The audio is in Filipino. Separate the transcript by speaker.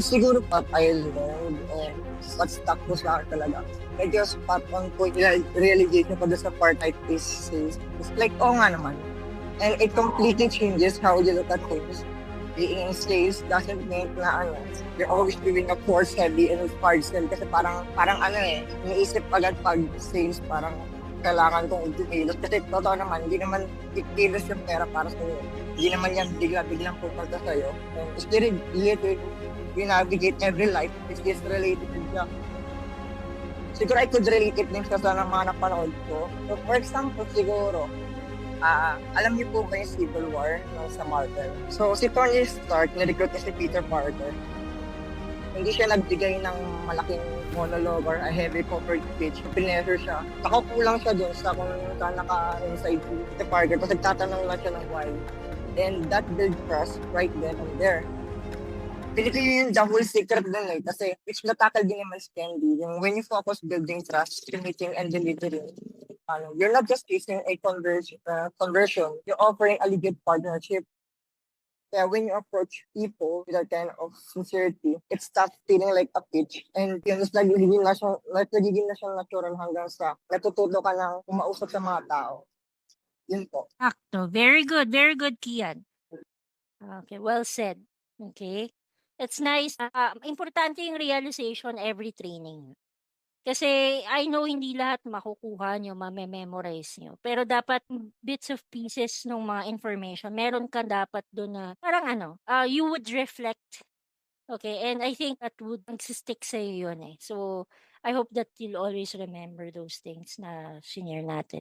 Speaker 1: Siguro Pop, I learned and what stuck ko sa akin talaga. Medyo spot on po yung realization ko doon sa part I is like, oo nga naman. And it completely changes how you look at things. Being in sales doesn't mean na you're always doing a force heavy and hard sell kasi parang iniisip agad pag sales parang kailangan kong i-kilos. Kasi totoo naman, hindi naman i-kilos yung pera para sa'yo. Hindi naman yan bigla-biglang pupunta sa'yo. And it's literally, you navigate every life which is related to job. Siguro I could relate it din sa mga napanood ko. So for example, siguro, alam niyo po ba yung Civil War sa Marvel? So si Tony Stark, nirecruit niya si Peter Parker. Hindi siya nagbigay ng malaking monologue or a heavy covered speech. Pineser siya. Nakaupo lang siya dun sa kung saan naka-inside si Peter Parker. Tapos nagtatanong lang siya ng why. And that built trust right then and there. Basically, yun the whole secret dun kasi which natakal din naman si Candy. Yung when you focus building trust, meeting and delivering, you're not just facing a conversion, you're offering a legit partnership. Kaya when you approach people with that kind of sincerity, it stops feeling like a pitch. And yun, mas nagiging na siyang natural hanggang sa natututo ka ng umausap sa mga tao. Yun po.
Speaker 2: Sakto. Very good, Kian. Okay, well said. Okay. It's nice. Importante yung realization every training. Kasi I know hindi lahat makukuha nyo, mame-memorize nyo. Pero dapat bits of pieces ng mga information, meron ka dapat doon na parang you would reflect. Okay, and I think that would magsistick sa'yo yun eh. So, I hope that you'll always remember those things na senior natin.